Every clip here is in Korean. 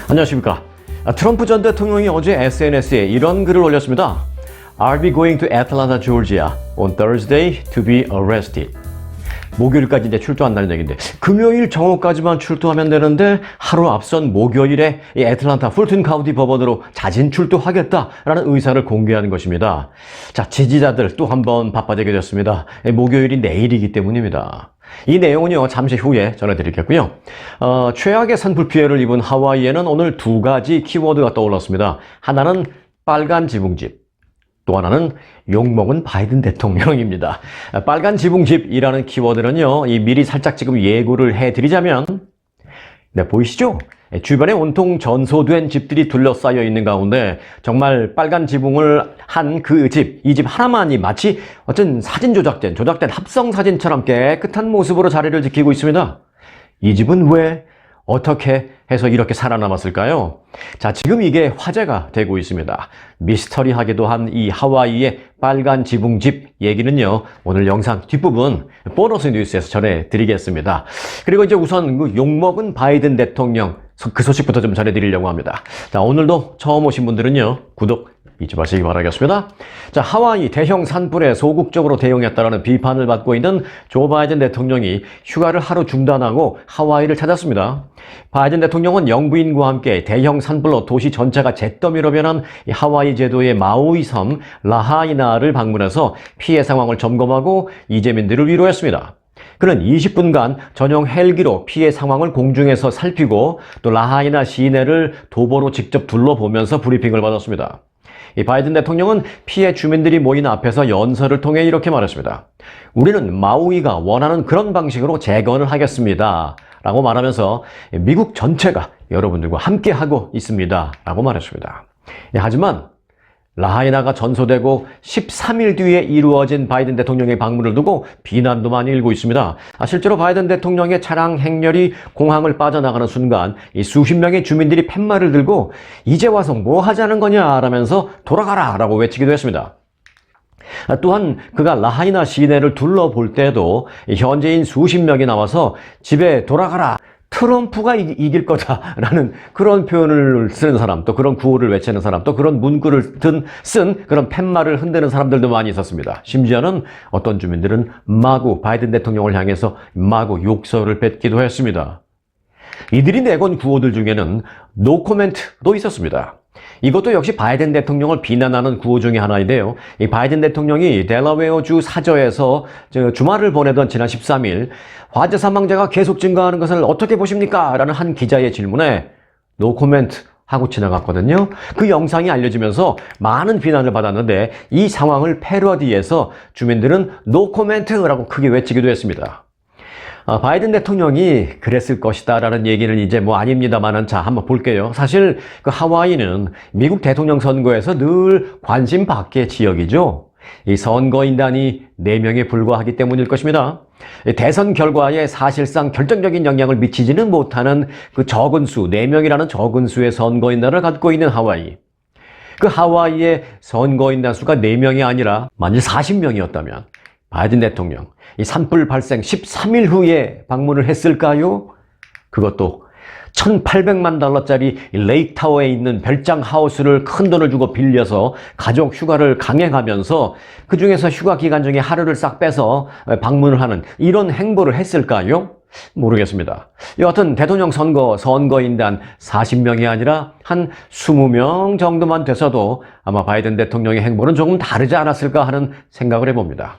안녕하십니까. 트럼프 전 대통령이 어제 SNS에 이런 글을 올렸습니다. I'll be going to Atlanta, Georgia on Thursday to be arrested. 목요일까지 이제 출두한다는 얘기인데 금요일 정오까지만 출두하면 되는데 하루 앞선 목요일에 이 애틀란타 풀튼 카운티 법원으로 자진 출두하겠다라는 의사를 공개하는 것입니다. 자, 지지자들 또 한번 바빠지게 됐습니다. 목요일이 내일이기 때문입니다. 이 내용은요, 잠시 후에 전해드리겠고요. 최악의 산불 피해를 입은 하와이에는 오늘 두 가지 키워드가 떠올랐습니다. 하나는 빨간 지붕집, 또 하나는 욕먹은 바이든 대통령입니다. 빨간 지붕집이라는 키워드는요, 미리 살짝 지금 예고를 해드리자면, 네, 보이시죠? 주변에 온통 전소된 집들이 둘러싸여 있는 가운데 정말 빨간 지붕을 한 그 집, 이 집 하나만이 마치 어떤 사진 조작된 합성 사진처럼 깨끗한 모습으로 자리를 지키고 있습니다. 이 집은 왜, 어떻게 해서 이렇게 살아남았을까요? 자, 지금 이게 화제가 되고 있습니다. 미스터리하게도 한 이 하와이의 빨간 지붕집 얘기는요, 오늘 영상 뒷부분 보너스 뉴스에서 전해드리겠습니다. 그리고 이제 우선 그 욕먹은 바이든 대통령 그 소식부터 좀 전해드리려고 합니다. 자, 오늘도 처음 오신 분들은요, 구독 잊지 마시기 바라겠습니다. 자, 하와이 대형 산불에 소극적으로 대응했다라는 비판을 받고 있는 조 바이든 대통령이 휴가를 하루 중단하고 하와이를 찾았습니다. 바이든 대통령은 영부인과 함께 대형 산불로 도시 전체가 잿더미로 변한 하와이 제도의 마우이 섬 라하이나를 방문해서 피해 상황을 점검하고 이재민들을 위로했습니다. 그는 20분간 전용 헬기로 피해 상황을 공중에서 살피고 또 라하이나 시내를 도보로 직접 둘러보면서 브리핑을 받았습니다. 이 바이든 대통령은 피해 주민들이 모인 앞에서 연설을 통해 이렇게 말했습니다. 우리는 마우이가 원하는 그런 방식으로 재건을 하겠습니다. 라고 말하면서 미국 전체가 여러분들과 함께 하고 있습니다. 라고 말했습니다. 하지만 라하이나가 전소되고 13일 뒤에 이루어진 바이든 대통령의 방문을 두고 비난도 많이 일고 있습니다. 실제로 바이든 대통령의 차량 행렬이 공항을 빠져나가는 순간 이 수십 명의 주민들이 팻말을 들고 이제 와서 뭐 하자는 거냐 라면서 돌아가라 라고 외치기도 했습니다. 또한 그가 라하이나 시내를 둘러볼 때도 현지인 수십 명이 나와서 집에 돌아가라, 트럼프가 이길 거다라는 그런 표현을 쓰는 사람, 또 그런 구호를 외치는 사람, 또 그런 문구를 쓴 그런 팻말을 흔드는 사람들도 많이 있었습니다. 심지어는 어떤 주민들은 마구 바이든 대통령을 향해서 마구 욕설을 뱉기도 했습니다. 이들이 내건 구호들 중에는 노 코멘트도 있었습니다. 이것도 역시 바이든 대통령을 비난하는 구호 중에 하나인데요. 이 바이든 대통령이 델라웨어주 사저에서 주말을 보내던 지난 13일 화재 사망자가 계속 증가하는 것을 어떻게 보십니까? 라는 한 기자의 질문에 노 코멘트 하고 지나갔거든요. 그 영상이 알려지면서 많은 비난을 받았는데 이 상황을 패러디해서 주민들은 노 코멘트라고 크게 외치기도 했습니다. 바이든 대통령이 그랬을 것이다 라는 얘기는 이제 뭐 아닙니다만은, 자, 한번 볼게요. 사실 그 하와이는 미국 대통령 선거에서 늘 관심 밖의 지역이죠. 이 선거인단이 4명에 불과하기 때문일 것입니다. 대선 결과에 사실상 결정적인 영향을 미치지는 못하는 그 적은 수, 4명이라는 적은 수의 선거인단을 갖고 있는 하와이. 그 하와이의 선거인단 수가 4명이 아니라 만일 40명이었다면 바이든 대통령 이 산불 발생 13일 후에 방문을 했을까요? 그것도 1,800만 달러짜리 레이크타워에 있는 별장 하우스를 큰 돈을 주고 빌려서 가족 휴가를 강행하면서 그 중에서 휴가 기간 중에 하루를 싹 빼서 방문을 하는 이런 행보를 했을까요? 모르겠습니다. 여하튼 대통령 선거인단 40명이 아니라 한 20명 정도만 돼서도 아마 바이든 대통령의 행보는 조금 다르지 않았을까 하는 생각을 해봅니다.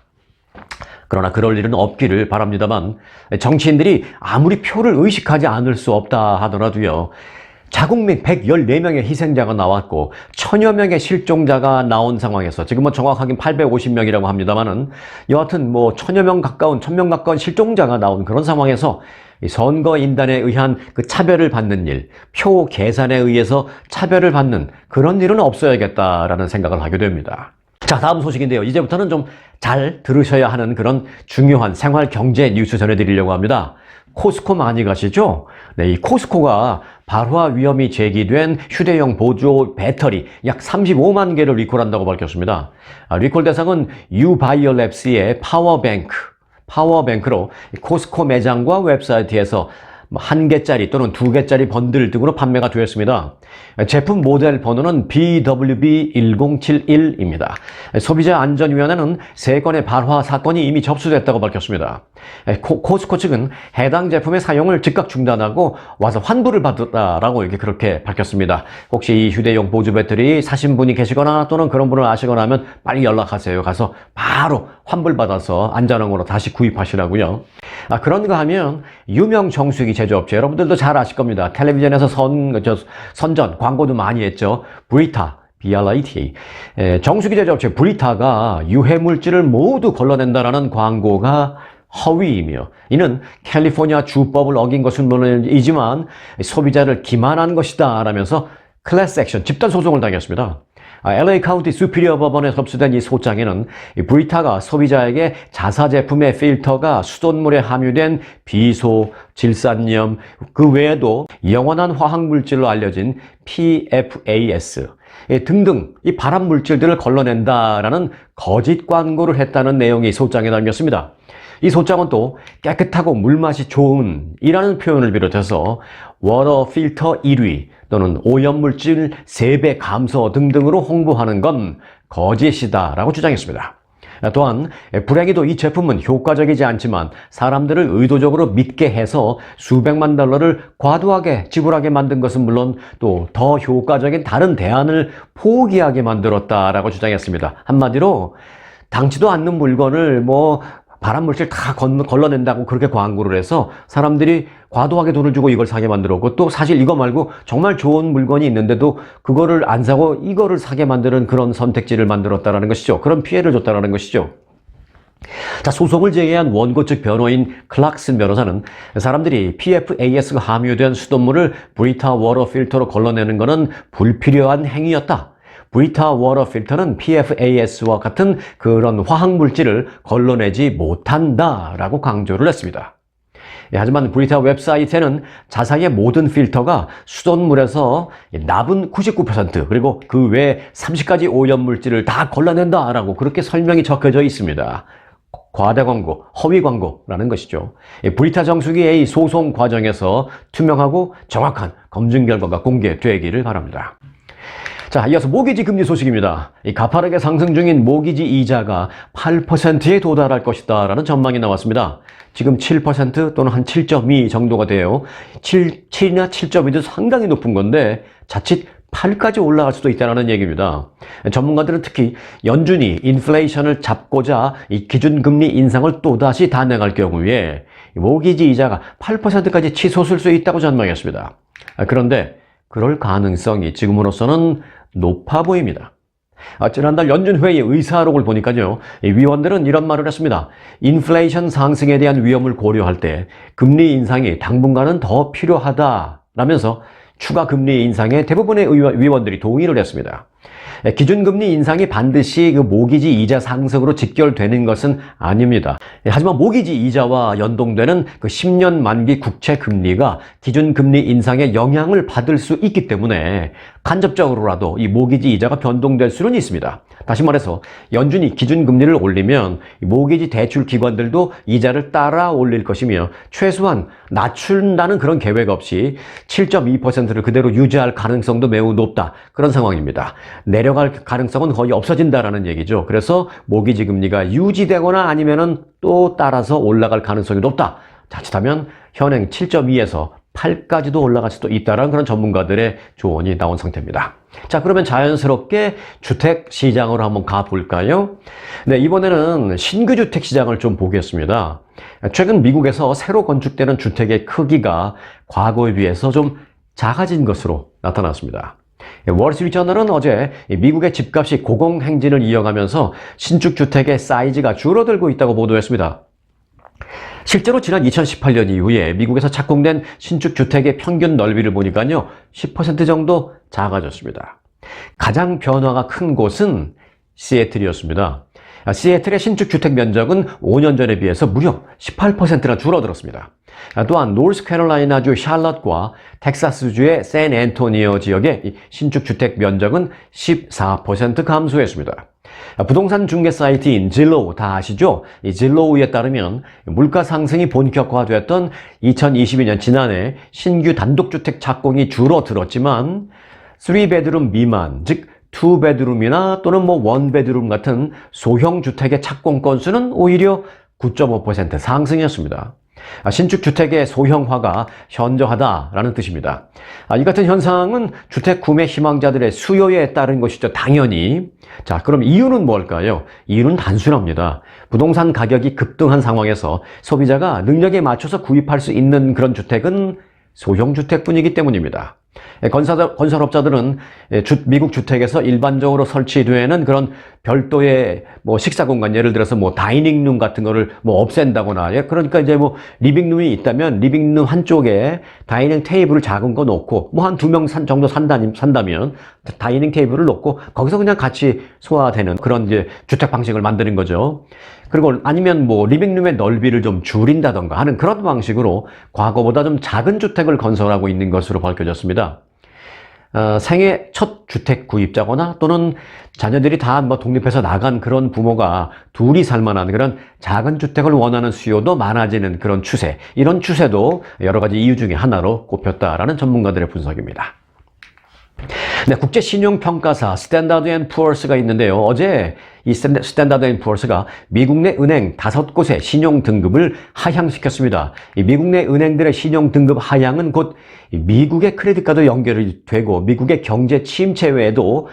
그러나 그럴 일은 없기를 바랍니다만, 정치인들이 아무리 표를 의식하지 않을 수 없다 하더라도요, 자국민 114명의 희생자가 나왔고 1000여 명의 실종자가 나온 상황에서, 지금 뭐 정확하긴 850명이라고 합니다만은 여하튼 뭐 1000명 가까운 실종자가 나온 그런 상황에서 선거인단에 의한 그 차별을 받는 일, 표 계산에 의해서 차별을 받는 그런 일은 없어야겠다라는 생각을 하게 됩니다. 자, 다음 소식인데요. 이제부터는 좀 잘 들으셔야 하는 그런 중요한 생활 경제 뉴스 전해드리려고 합니다. 코스코 많이 가시죠? 네, 이 코스코가 발화 위험이 제기된 휴대용 보조 배터리 약 35만 개를 리콜한다고 밝혔습니다. 리콜 대상은 유바이오랩스의 파워뱅크로 코스코 매장과 웹사이트에서 한 개짜리 또는 두 개짜리 번들 등으로 판매가 되었습니다. 제품 모델 번호는 BWB1071입니다. 소비자안전위원회는 3건의 발화 사건이 이미 접수됐다고 밝혔습니다. 코스코 측은 해당 제품의 사용을 즉각 중단하고 와서 환불을 받았다라고 이렇게 그렇게 밝혔습니다. 혹시 이 휴대용 보조 배터리 사신 분이 계시거나 또는 그런 분을 아시거나 하면 빨리 연락하세요. 가서 바로 환불받아서 안전항으로 다시 구입하시라고요. 그런가 하면 유명 정수기 제조업체, 여러분들도 잘 아실 겁니다. 텔레비전에서 선전 광고도 많이 했죠. 브리타, BRITA. 정수기 제조업체 브리타가 유해 물질을 모두 걸러낸다라는 광고가 허위이며, 이는 캘리포니아 주법을 어긴 것은 물론이지만 소비자를 기만한 것이다 라면서 클래스 액션, 집단 소송을 당했습니다. LA 카운티 수피리어 법원에 접수된 이 소장에는 브리타가 소비자에게 자사 제품의 필터가 수돗물에 함유된 비소, 질산염, 그 외에도 영원한 화학물질로 알려진 PFAS 등등 이 발암 물질들을 걸러낸다라는 거짓 광고를 했다는 내용이 소장에 담겼습니다. 이 소장은 또 깨끗하고 물맛이 좋은 이라는 표현을 비롯해서 워터 필터 1위 또는 오염물질 3배 감소 등등으로 홍보하는 건 거짓이다라고 주장했습니다. 또한 불행히도 이 제품은 효과적이지 않지만 사람들을 의도적으로 믿게 해서 수백만 달러를 과도하게 지불하게 만든 것은 물론 또 더 효과적인 다른 대안을 포기하게 만들었다라고 주장했습니다. 한마디로 당치도 않는 물건을 발암물질 다 걸러낸다고 그렇게 광고를 해서 사람들이 과도하게 돈을 주고 이걸 사게 만들었고, 또 사실 이거 말고 정말 좋은 물건이 있는데도 그거를 안 사고 이거를 사게 만드는 그런 선택지를 만들었다라는 것이죠. 그런 피해를 줬다라는 것이죠. 자, 소송을 제기한 원고 측 변호인 클락슨 변호사는 사람들이 PFAS가 함유된 수돗물을 브리타 워터 필터로 걸러내는 것은 불필요한 행위였다. 브리타 워터 필터는 PFAS와 같은 그런 화학물질을 걸러내지 못한다라고 강조를 했습니다. 하지만 브리타 웹사이트에는 자사의 모든 필터가 수돗물에서 납은 99% 그리고 그 외 30가지 오염물질을 다 걸러낸다라고 그렇게 설명이 적혀져 있습니다. 과대 광고, 허위 광고라는 것이죠. 브리타 정수기의 소송 과정에서 투명하고 정확한 검증 결과가 공개되기를 바랍니다. 자, 이어서 모기지 금리 소식입니다. 가파르게 상승 중인 모기지 이자가 8%에 도달할 것이다 라는 전망이 나왔습니다. 지금 7% 또는 한 7.2 정도가 돼요. 7이나 7.2도 상당히 높은 건데 자칫 8까지 올라갈 수도 있다는 얘기입니다. 전문가들은 특히 연준이 인플레이션을 잡고자 이 기준금리 인상을 또다시 단행할 경우에 모기지 이자가 8%까지 치솟을 수 있다고 전망했습니다. 그런데 그럴 가능성이 지금으로서는 높아 보입니다. 지난달 연준회의 의사록을 보니까요, 위원들은 이런 말을 했습니다. 인플레이션 상승에 대한 위험을 고려할 때 금리 인상이 당분간은 더 필요하다라면서 추가 금리 인상에 대부분의 위원들이 동의를 했습니다. 기준금리 인상이 반드시 그 모기지 이자 상승으로 직결되는 것은 아닙니다. 하지만 모기지 이자와 연동되는 그 10년 만기 국채 금리가 기준금리 인상에 영향을 받을 수 있기 때문에 간접적으로라도 이 모기지 이자가 변동될 수는 있습니다. 다시 말해서 연준이 기준금리를 올리면 모기지 대출 기관들도 이자를 따라 올릴 것이며 최소한 낮춘다는 그런 계획 없이 7.2%를 그대로 유지할 가능성도 매우 높다. 그런 상황입니다. 내려갈 가능성은 거의 없어진다라는 얘기죠. 그래서 모기지 금리가 유지되거나 아니면은 또 따라서 올라갈 가능성이 높다. 자칫하면 현행 7.2에서 8까지도 올라갈 수도 있다는 그런 전문가들의 조언이 나온 상태입니다. 자, 그러면 자연스럽게 주택 시장으로 한번 가볼까요? 네, 이번에는 신규 주택 시장을 좀 보겠습니다. 최근 미국에서 새로 건축되는 주택의 크기가 과거에 비해서 좀 작아진 것으로 나타났습니다. 월스트리트저널은 어제 미국의 집값이 고공행진을 이어가면서 신축 주택의 사이즈가 줄어들고 있다고 보도했습니다. 실제로 지난 2018년 이후에 미국에서 착공된 신축 주택의 평균 넓이를 보니까요, 10% 정도 작아졌습니다. 가장 변화가 큰 곳은 시애틀이었습니다. 시애틀의 신축 주택 면적은 5년 전에 비해서 무려 18%나 줄어들었습니다. 또한 노스캐롤라이나주 샬럿과 텍사스주의 샌앤토니오 지역의 신축 주택 면적은 14% 감소했습니다. 부동산 중개 사이트인 질로우 다 아시죠? 이 질로우에 따르면 물가 상승이 본격화되었던 2022년 지난해 신규 단독주택 착공이 줄어들었지만 3베드룸 미만, 즉 2베드룸이나 또는 뭐 1베드룸 같은 소형 주택의 착공 건수는 오히려 9.5% 상승이었습니다. 신축 주택의 소형화가 현저하다라는 뜻입니다. 이 같은 현상은 주택 구매 희망자들의 수요에 따른 것이죠. 당연히. 자, 그럼 이유는 뭘까요? 이유는 단순합니다. 부동산 가격이 급등한 상황에서 소비자가 능력에 맞춰서 구입할 수 있는 그런 주택은 소형 주택뿐이기 때문입니다. 건설업자들은 미국 주택에서 일반적으로 설치되는 그런 별도의 뭐 식사 공간, 예를 들어서 뭐 다이닝룸 같은 거를 뭐 없앤다거나, 그러니까 이제 뭐 리빙룸이 있다면 리빙룸 한쪽에 다이닝 테이블을 작은 거 놓고 뭐 한 2명 정도 산다면 다이닝 테이블을 놓고 거기서 그냥 같이 소화되는 그런 이제 주택 방식을 만드는 거죠. 그리고 아니면 뭐 리빙룸의 넓이를 좀 줄인다던가 하는 그런 방식으로 과거보다 좀 작은 주택을 건설하고 있는 것으로 밝혀졌습니다. 생애 첫 주택 구입자거나 또는 자녀들이 다 뭐 독립해서 나간 그런 부모가 둘이 살만한 그런 작은 주택을 원하는 수요도 많아지는 그런 추세, 이런 추세도 여러 가지 이유 중에 하나로 꼽혔다라는 전문가들의 분석입니다. 네, 국제신용평가사 스탠다드 앤 푸어스가 있는데요. 어제 이 스탠다드 앤 푸어스가 미국 내 은행 5곳의 신용 등급을 하향시켰습니다. 이 미국 내 은행들의 신용 등급 하향은 곧 미국의 크레딧과도 연결이 되고 미국의 경제 침체 외에도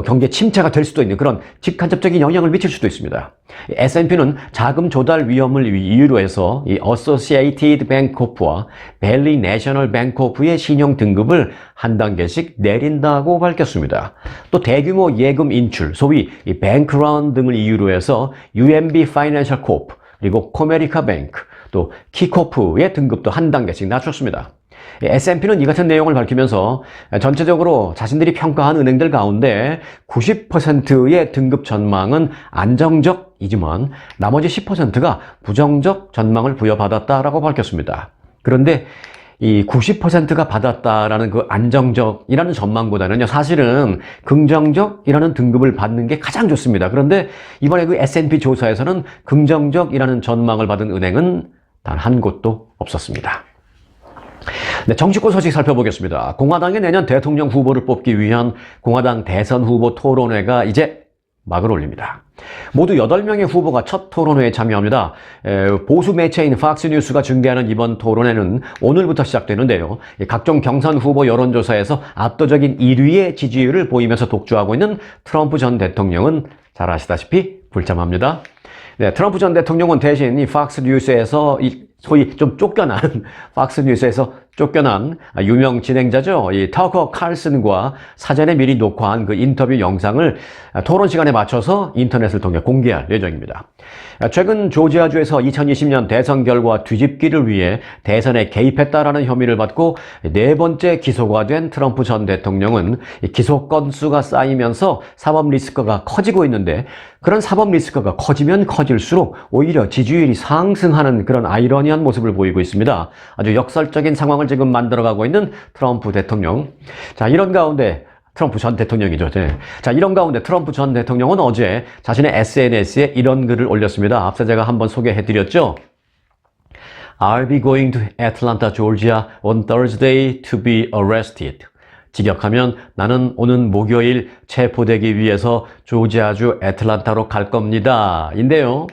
경제 침체가 될 수도 있는 그런 직간접적인 영향을 미칠 수도 있습니다. S&P는 자금 조달 위험을 이유로 해서 이 Associated Bank Corp와 Valley National Bank Corp의 신용 등급을 한 단계씩 내린다고 밝혔습니다. 또 대규모 예금 인출, 소위 이 뱅크런 등을 이유로 해서 UMB Financial Corp, 그리고 코메리카 뱅크, 또 키코프의 등급도 한 단계씩 낮췄습니다. S&P는 이 같은 내용을 밝히면서 전체적으로 자신들이 평가한 은행들 가운데 90%의 등급 전망은 안정적이지만 나머지 10%가 부정적 전망을 부여받았다라고 밝혔습니다. 그런데 이 90%가 받았다라는 그 안정적이라는 전망보다는요, 사실은 긍정적이라는 등급을 받는 게 가장 좋습니다. 그런데 이번에 그 S&P 조사에서는 긍정적이라는 전망을 받은 은행은 단 한 곳도 없었습니다. 네, 정치권 소식 살펴보겠습니다. 공화당의 내년 대통령 후보를 뽑기 위한 공화당 대선 후보 토론회가 이제 막을 올립니다. 모두 8명의 후보가 첫 토론회에 참여합니다. 보수 매체인 팍스뉴스가 중계하는 이번 토론회는 오늘부터 시작되는데요. 각종 경선 후보 여론조사에서 압도적인 1위의 지지율을 보이면서 독주하고 있는 트럼프 전 대통령은 잘 아시다시피 불참합니다. 네, 트럼프 전 대통령은 대신 이 팍스뉴스에서 소위 좀 쫓겨난, 팍스뉴스에서 쫓겨난 유명 진행자죠. 이 터커 칼슨과 사전에 미리 녹화한 그 인터뷰 영상을 토론 시간에 맞춰서 인터넷을 통해 공개할 예정입니다. 최근 조지아주에서 2020년 대선 결과 뒤집기를 위해 대선에 개입했다라는 혐의를 받고 4번째 기소가 된 트럼프 전 대통령은 기소 건수가 쌓이면서 사법 리스크가 커지고 있는데, 그런 사법 리스크가 커지면 커질수록 오히려 지지율이 상승하는 그런 아이러니한 모습을 보이고 있습니다. 아주 역설적인 상황을 지금 만들어가고 있는 트럼프 대통령. 자, 이런 가운데 트럼프 전 대통령이죠. 네. 자, 이런 가운데 트럼프 전 대통령은 어제 자신의 SNS에 이런 글을 올렸습니다. 앞서 제가 한번 소개해드렸죠. I'll be going to Atlanta, Georgia on Thursday to be arrested. 직역하면 나는 오는 목요일 체포되기 위해서 조지아주 애틀란타로 갈 겁니다. 인데요.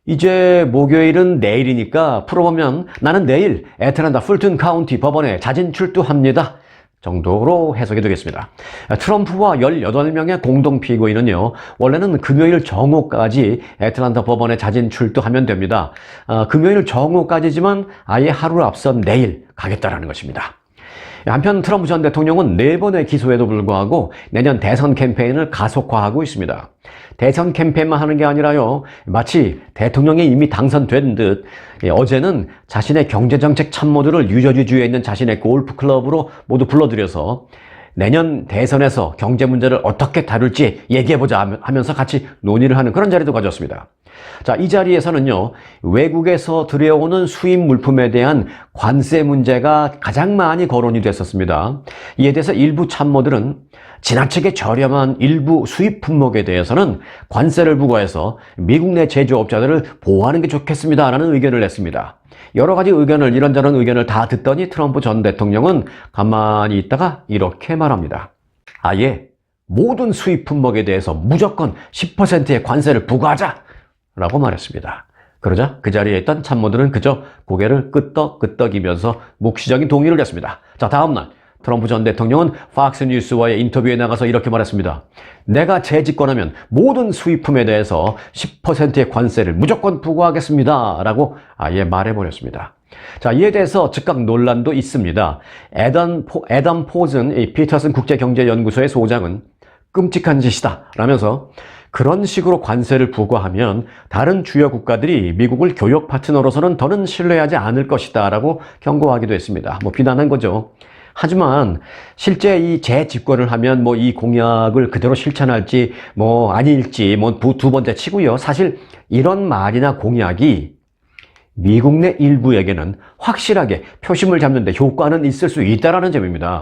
이제 목요일은 내일이니까 풀어보면 나는 내일 애틀란타 풀튼 카운티 법원에 자진 출두합니다. 정도로 해석이 되겠습니다. 트럼프와 18명의 공동 피고인은요, 원래는 금요일 정오까지 애틀란타 법원에 자진 출두하면 됩니다. 금요일 정오까지지만 아예 하루를 앞선 내일 가겠다라는 것입니다. 한편 트럼프 전 대통령은 4번의 기소에도 불구하고 내년 대선 캠페인을 가속화하고 있습니다. 대선 캠페인만 하는 게 아니라요, 마치 대통령이 이미 당선된 듯 어제는 자신의 경제정책 참모들을 뉴저지주에 있는 자신의 골프클럽으로 모두 불러들여서 내년 대선에서 경제 문제를 어떻게 다룰지 얘기해보자 하면서 같이 논의를 하는 그런 자리도 가졌습니다. 자, 이 자리에서는요, 외국에서 들여오는 수입 물품에 대한 관세 문제가 가장 많이 거론이 됐었습니다. 이에 대해서 일부 참모들은 지나치게 저렴한 일부 수입 품목에 대해서는 관세를 부과해서 미국 내 제조업자들을 보호하는 게 좋겠습니다라는 의견을 냈습니다. 여러 가지 의견을, 이런저런 의견을 다 듣더니 트럼프 전 대통령은 가만히 있다가 이렇게 말합니다. 아예 모든 수입 품목에 대해서 무조건 10%의 관세를 부과하자! 라고 말했습니다. 그러자 그 자리에 있던 참모들은 그저 고개를 끄덕끄덕이면서 묵시적인 동의를 했습니다. 자, 다음날 트럼프 전 대통령은 팍스뉴스와의 인터뷰에 나가서 이렇게 말했습니다. 내가 재집권하면 모든 수입품에 대해서 10%의 관세를 무조건 부과하겠습니다. 라고 아예 말해버렸습니다. 자, 이에 대해서 즉각 논란도 있습니다. 애덤 포즌 피터슨 국제경제연구소의 소장은 끔찍한 짓이다 라면서 그런 식으로 관세를 부과하면 다른 주요 국가들이 미국을 교역 파트너로서는 더는 신뢰하지 않을 것이다 라고 경고하기도 했습니다. 비난한 거죠. 하지만 실제 이 재집권을 하면 이 공약을 그대로 실천할지 아닐지 두 번째 치고요. 사실 이런 말이나 공약이 미국 내 일부에게는 확실하게 표심을 잡는 데 효과는 있을 수 있다라는 점입니다.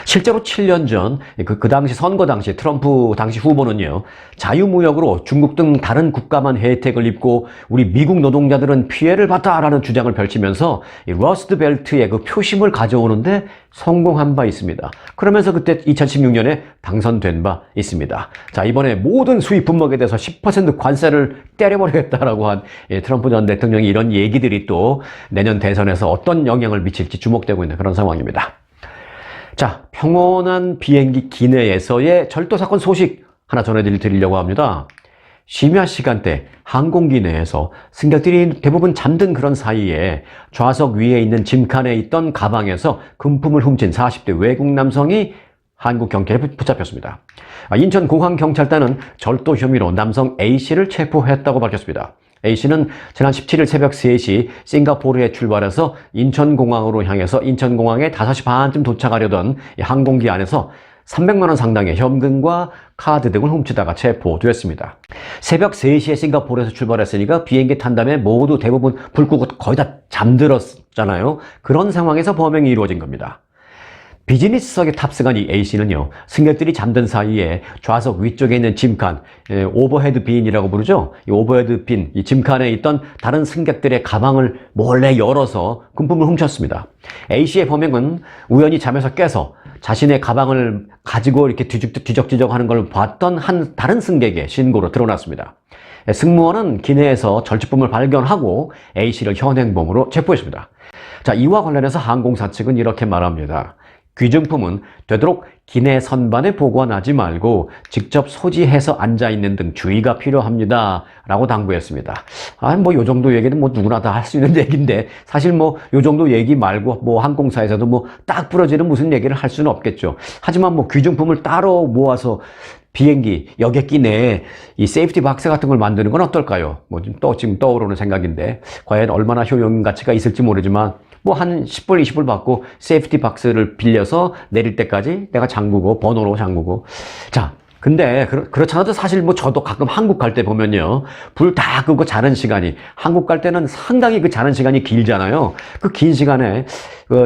실제로 7년 전, 그 당시 선거 당시 트럼프 당시 후보는요, 자유무역으로 중국 등 다른 국가만 혜택을 입고 우리 미국 노동자들은 피해를 봤다라는 주장을 펼치면서 러스트 벨트의 그 표심을 가져오는데 성공한 바 있습니다. 그러면서 그때 2016년에 당선된 바 있습니다. 자, 이번에 모든 수입 품목에 대해서 10% 관세를 때려버리겠다라고 한 트럼프 전 대통령이 이런 얘기들이 또 내년 대선에서 어떤 영향을 미칠지 주목되고 있는 그런 상황입니다. 자, 평온한 비행기 기내에서의 절도 사건 소식 하나 전해드리려고 합니다. 심야 시간대 항공기 내에서 승객들이 대부분 잠든 그런 사이에 좌석 위에 있는 짐칸에 있던 가방에서 금품을 훔친 40대 외국 남성이 한국 경찰에 붙잡혔습니다. 인천공항경찰단은 절도 혐의로 남성 A씨를 체포했다고 밝혔습니다. A씨는 지난 17일 새벽 3시 싱가포르에 출발해서 인천공항으로 향해서 인천공항에 5시 반쯤 도착하려던 항공기 안에서 300만 원 상당의 현금과 카드 등을 훔치다가 체포됐습니다. 새벽 3시에 싱가포르에서 출발했으니까 비행기 탄 다음에 모두 대부분 불 끄고 거의 다 잠들었잖아요. 그런 상황에서 범행이 이루어진 겁니다. 비즈니스석에 탑승한 이 A씨는요, 승객들이 잠든 사이에 좌석 위쪽에 있는 짐칸, 오버헤드 빈이라고 부르죠. 이 오버헤드 빈, 이 짐칸에 있던 다른 승객들의 가방을 몰래 열어서 금품을 훔쳤습니다. A씨의 범행은 우연히 잠에서 깨서 자신의 가방을 가지고 이렇게 뒤적뒤적 하는 걸 봤던 한 다른 승객의 신고로 드러났습니다. 승무원은 기내에서 절취품을 발견하고 A씨를 현행범으로 체포했습니다. 자, 이와 관련해서 항공사 측은 이렇게 말합니다. 귀중품은 되도록 기내 선반에 보관하지 말고 직접 소지해서 앉아있는 등 주의가 필요합니다. 라고 당부했습니다. 요 정도 얘기는 누구나 다 할 수 있는 얘기인데, 사실 요 정도 얘기 말고 항공사에서도 딱 부러지는 무슨 얘기를 할 수는 없겠죠. 하지만 귀중품을 따로 모아서 비행기 여객기 내에 이 세이프티 박스 같은 걸 만드는 건 어떨까요? 지금 떠오르는 생각인데, 과연 얼마나 효용 가치가 있을지 모르지만, 한 10불, 20불 받고 세이프티 박스를 빌려서 내릴 때까지 내가 잠그고, 번호로 잠그고. 자, 근데 그렇잖아도 사실 저도 가끔 한국 갈 때 보면요, 불 다 끄고 자는 시간이, 한국 갈 때는 상당히 그 자는 시간이 길잖아요. 그 긴 시간에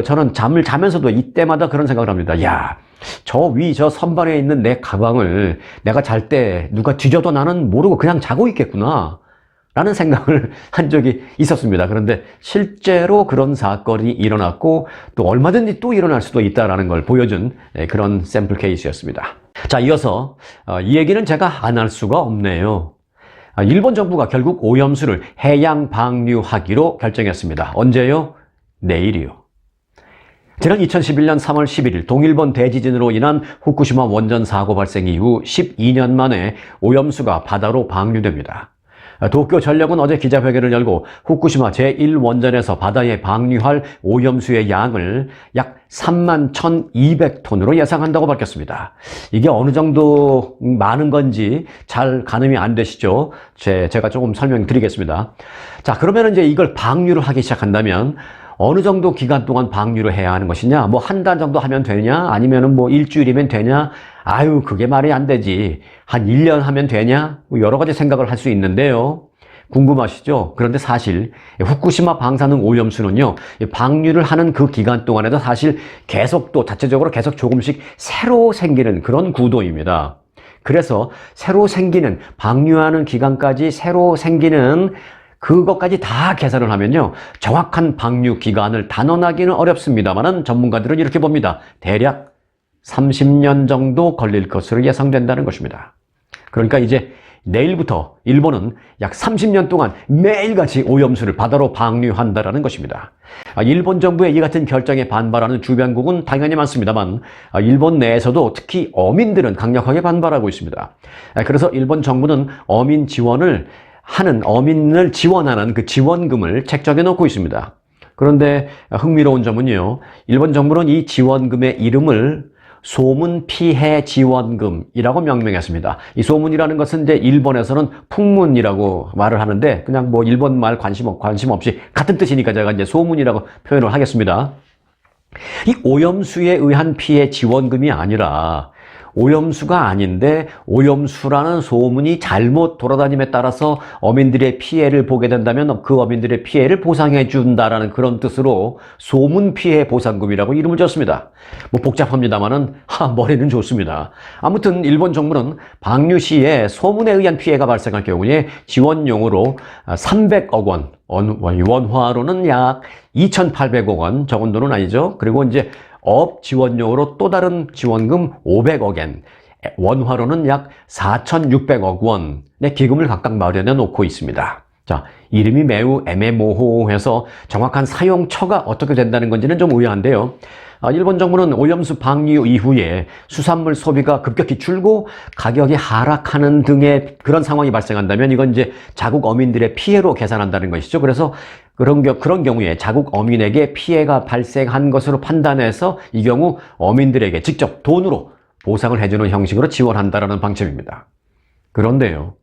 저는 잠을 자면서도 이때마다 그런 생각을 합니다. 야, 저 선반에 있는 내 가방을 내가 잘 때 누가 뒤져도 나는 모르고 그냥 자고 있겠구나 라는 생각을 한 적이 있었습니다. 그런데 실제로 그런 사건이 일어났고 또 얼마든지 또 일어날 수도 있다는 걸 보여준 그런 샘플 케이스였습니다. 자, 이어서 이 얘기는 제가 안 할 수가 없네요. 일본 정부가 결국 오염수를 해양 방류하기로 결정했습니다. 언제요? 내일이요. 지난 2011년 3월 11일 동일본 대지진으로 인한 후쿠시마 원전 사고 발생 이후 12년 만에 오염수가 바다로 방류됩니다. 도쿄전력은 어제 기자회견을 열고 후쿠시마 제1원전에서 바다에 방류할 오염수의 양을 약 31,200톤으로 예상한다고 밝혔습니다. 이게 어느 정도 많은 건지 잘 가늠이 안 되시죠? 제가 조금 설명드리겠습니다. 자, 그러면 이제 이걸 방류를 하기 시작한다면 어느 정도 기간 동안 방류를 해야 하는 것이냐? 뭐 한 달 정도 하면 되냐? 아니면은 뭐 일주일이면 되냐? 아유, 그게 말이 안 되지. 한 1년 하면 되냐? 뭐 여러 가지 생각을 할 수 있는데요. 궁금하시죠? 그런데 사실 후쿠시마 방사능 오염수는요, 방류를 하는 그 기간 동안에도 사실 계속 또 자체적으로 계속 조금씩 새로 생기는 그런 구도입니다. 그래서 새로 생기는, 방류하는 기간까지 새로 생기는 그것까지 다 계산을 하면요, 정확한 방류 기간을 단언하기는 어렵습니다만은 전문가들은 이렇게 봅니다. 대략 30년 정도 걸릴 것으로 예상된다는 것입니다. 그러니까 이제 내일부터 일본은 약 30년 동안 매일같이 오염수를 바다로 방류한다는 것입니다. 일본 정부의 이 같은 결정에 반발하는 주변국은 당연히 많습니다만 일본 내에서도 특히 어민들은 강력하게 반발하고 있습니다. 그래서 일본 정부는 어민을 지원하는 그 지원금을 책정해 놓고 있습니다. 그런데 흥미로운 점은요, 일본 정부는 이 지원금의 이름을 소문 피해 지원금이라고 명명했습니다. 이 소문이라는 것은 이제 일본에서는 풍문이라고 말을 하는데 그냥 뭐 일본 말 관심 없이 같은 뜻이니까 제가 이제 소문이라고 표현을 하겠습니다. 이 오염수에 의한 피해 지원금이 아니라 오염수가 아닌데 오염수라는 소문이 잘못 돌아다님에 따라서 어민들의 피해를 보게 된다면 그 어민들의 피해를 보상해 준다라는 그런 뜻으로 소문 피해 보상금이라고 이름을 줬습니다. 뭐 복잡합니다만은 머리는 좋습니다. 아무튼 일본 정부는 방류 시에 소문에 의한 피해가 발생할 경우에 지원용으로 300억 원, 원화로는 약 2,800억 원, 적은 돈은 아니죠. 그리고 이제 업 지원용으로 또 다른 지원금 500억엔, 원화로는 약 4,600억 원의 기금을 각각 마련해 놓고 있습니다. 자, 이름이 매우 애매모호해서 정확한 사용처가 어떻게 된다는 건지는 좀 의아한데요. 일본 정부는 오염수 방류 이후에 수산물 소비가 급격히 줄고 가격이 하락하는 등의 그런 상황이 발생한다면 이건 이제 자국 어민들의 피해로 계산한다는 것이죠. 그래서 그런 경우에 자국 어민에게 피해가 발생한 것으로 판단해서 이 경우 어민들에게 직접 돈으로 보상을 해주는 형식으로 지원한다는 방침입니다. 그런데요,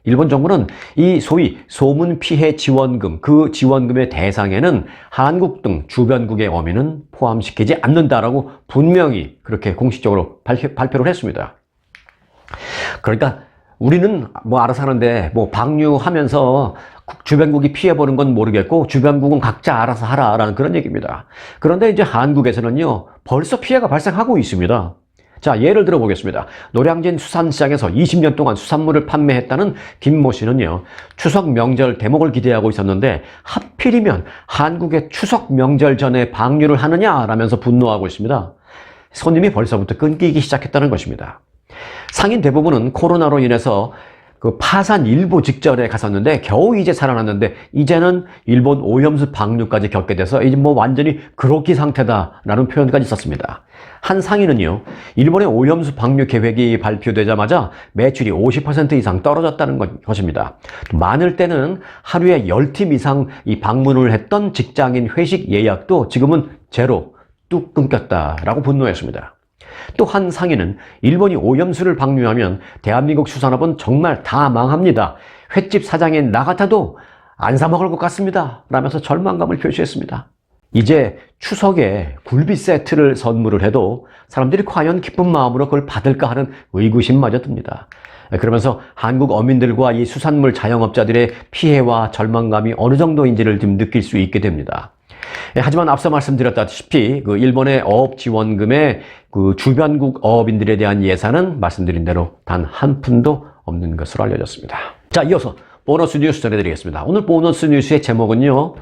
일본 정부는 이 소위 소문 피해 지원금, 그 지원금의 대상에는 한국 등 주변국의 어민은 포함시키지 않는다라고 분명히 그렇게 공식적으로 발표를 했습니다. 그러니까 우리는 뭐 알아서 하는데 뭐 방류하면서 주변국이 피해보는 건 모르겠고 주변국은 각자 알아서 하라라는 그런 얘기입니다. 그런데 이제 한국에서는요, 벌써 피해가 발생하고 있습니다. 자, 예를 들어 보겠습니다. 노량진 수산시장에서 20년 동안 수산물을 판매했다는 김모 씨는요, 추석 명절 대목을 기대하고 있었는데 하필이면 한국의 추석 명절 전에 방류를 하느냐라면서 분노하고 있습니다. 손님이 벌써부터 끊기기 시작했다는 것입니다. 상인 대부분은 코로나로 인해서 그 파산 일부 직전에 갔었는데 겨우 이제 살아났는데 이제는 일본 오염수 방류까지 겪게 돼서 이제 뭐 완전히 그로기 상태다라는 표현까지 썼습니다. 한 상인은요, 일본의 오염수 방류 계획이 발표되자마자 매출이 50% 이상 떨어졌다는 것입니다. 많을 때는 하루에 10팀 이상 이 방문을 했던 직장인 회식 예약도 지금은 제로, 뚝 끊겼다라고 분노했습니다. 또 한 상인은 일본이 오염수를 방류하면 대한민국 수산업은 정말 다 망합니다. 횟집 사장인 나 같아도 안 사 먹을 것 같습니다. 라면서 절망감을 표시했습니다. 이제 추석에 굴비 세트를 선물을 해도 사람들이 과연 기쁜 마음으로 그걸 받을까 하는 의구심마저 듭니다. 그러면서 한국 어민들과 이 수산물 자영업자들의 피해와 절망감이 어느 정도인지를 좀 느낄 수 있게 됩니다. 하지만 앞서 말씀드렸다시피 그 일본의 어업 지원금의 그 주변국 어업인들에 대한 예산은 말씀드린 대로 단 한 푼도 없는 것으로 알려졌습니다. 자, 이어서 보너스 뉴스 전해드리겠습니다. 오늘 보너스 뉴스의 제목은요,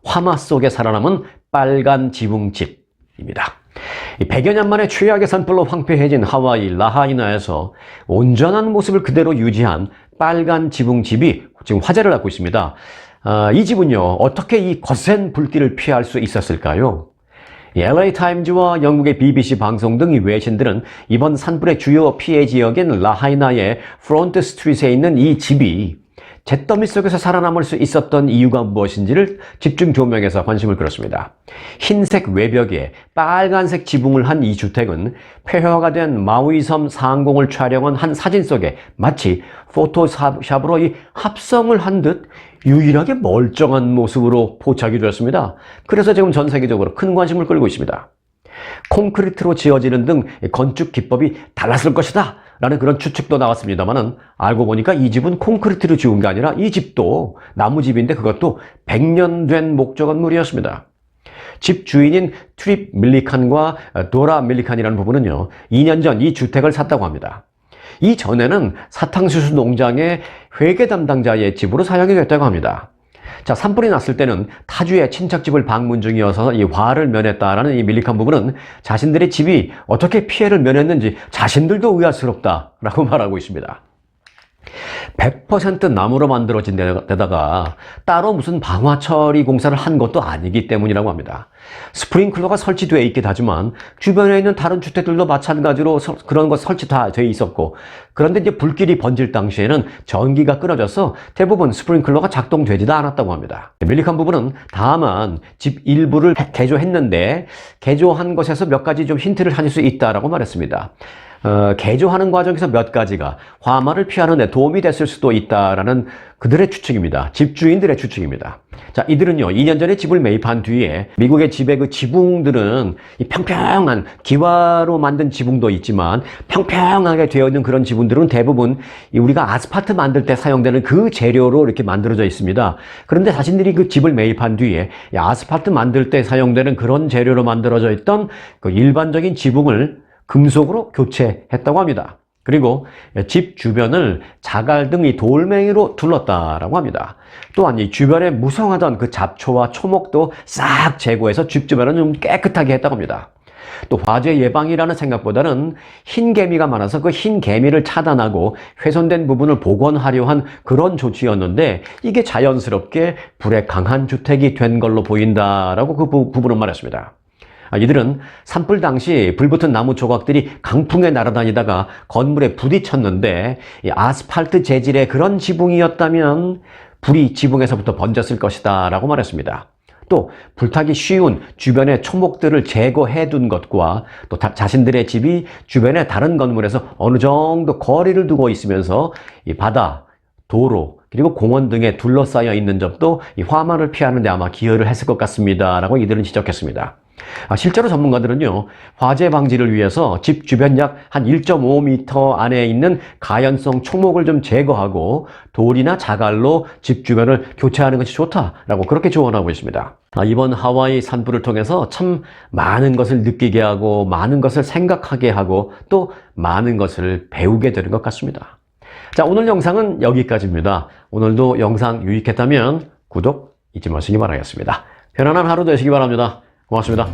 화마 속에 살아남은 빨간 지붕집입니다. 100여 년 만에 최악의 산불로 황폐해진 하와이 라하이나에서 온전한 모습을 그대로 유지한 빨간 지붕집이 지금 화제를 낳고 있습니다. 이 집은요, 어떻게 이 거센 불길을 피할 수 있었을까요? LA 타임즈와 영국의 BBC 방송 등 외신들은 이번 산불의 주요 피해 지역인 라하이나의 프론트 스트리트에 있는 이 집이 잿더미 속에서 살아남을 수 있었던 이유가 무엇인지를 집중 조명해서 관심을 끌었습니다. 흰색 외벽에 빨간색 지붕을 한 이 주택은 폐허가 된 마우이섬 상공을 촬영한 한 사진 속에 마치 포토샵으로 이 합성을 한 듯 유일하게 멀쩡한 모습으로 포착이 되었습니다. 그래서 지금 전 세계적으로 큰 관심을 끌고 있습니다. 콘크리트로 지어지는 등 건축 기법이 달랐을 것이다 라는 그런 추측도 나왔습니다만은, 알고 보니까 이 집은 콘크리트로 지은 게 아니라 이 집도 나무집인데 그것도 100년 된 목조 건물이었습니다. 집 주인인 트립 밀리칸과 도라 밀리칸이라는 부부는요, 2년 전 이 주택을 샀다고 합니다. 이전에는 사탕수수 농장의 회계 담당자의 집으로 사용이 됐다고 합니다. 자, 산불이 났을 때는 타주의 친척집을 방문 중이어서 이 화를 면했다라는 이 밀리칸 부부는 자신들의 집이 어떻게 피해를 면했는지 자신들도 의아스럽다라고 말하고 있습니다. 100% 나무로 만들어진 데다가 따로 무슨 방화 처리 공사를 한 것도 아니기 때문이라고 합니다. 스프링클러가 설치되어 있긴 하지만 주변에 있는 다른 주택들도 마찬가지로 그런 것 설치 다 되어 있었고, 그런데 이제 불길이 번질 당시에는 전기가 끊어져서 대부분 스프링클러가 작동되지도 않았다고 합니다. 밀리칸 부부는 다만 집 일부를 개조했는데 개조한 것에서 몇 가지 좀 힌트를 찾을 수 있다라고 말했습니다. 개조하는 과정에서 몇 가지가 화마를 피하는 데 도움이 됐을 수도 있다라는 그들의 추측입니다. 집주인들의 추측입니다. 자, 이들은요, 2년 전에 집을 매입한 뒤에 미국의 집의 그 지붕들은 이 평평한 기와로 만든 지붕도 있지만 평평하게 되어 있는 그런 지붕들은 대부분 우리가 아스팔트 만들 때 사용되는 그 재료로 이렇게 만들어져 있습니다. 그런데 자신들이 그 집을 매입한 뒤에 이 아스팔트 만들 때 사용되는 그런 재료로 만들어져 있던 그 일반적인 지붕을 금속으로 교체했다고 합니다. 그리고 집 주변을 자갈 등 이 돌멩이로 둘렀다라고 합니다. 또한 이 주변에 무성하던 그 잡초와 초목도 싹 제거해서 집 주변을 좀 깨끗하게 했다고 합니다. 또 화재 예방이라는 생각보다는 흰 개미가 많아서 그 흰 개미를 차단하고 훼손된 부분을 복원하려 한 그런 조치였는데, 이게 자연스럽게 불에 강한 주택이 된 걸로 보인다라고 그 부부는 말했습니다. 이들은 산불 당시 불붙은 나무 조각들이 강풍에 날아다니다가 건물에 부딪혔는데 이 아스팔트 재질의 그런 지붕이었다면 불이 지붕에서부터 번졌을 것이다 라고 말했습니다. 또 불타기 쉬운 주변의 초목들을 제거해 둔 것과 또 자신들의 집이 주변의 다른 건물에서 어느 정도 거리를 두고 있으면서 이 바다, 도로, 그리고 공원 등에 둘러싸여 있는 점도 이 화마를 피하는 데 아마 기여를 했을 것 같습니다 라고 이들은 지적했습니다. 실제로 전문가들은요, 화재 방지를 위해서 집 주변 약 한 1.5m 안에 있는 가연성 초목을 좀 제거하고 돌이나 자갈로 집 주변을 교체하는 것이 좋다라고 그렇게 조언하고 있습니다. 이번 하와이 산불을 통해서 참 많은 것을 느끼게 하고 많은 것을 생각하게 하고 또 많은 것을 배우게 되는 것 같습니다. 자, 오늘 영상은 여기까지입니다. 오늘도 영상 유익했다면 구독 잊지 마시기 바라겠습니다. 편안한 하루 되시기 바랍니다. 고맙습니다.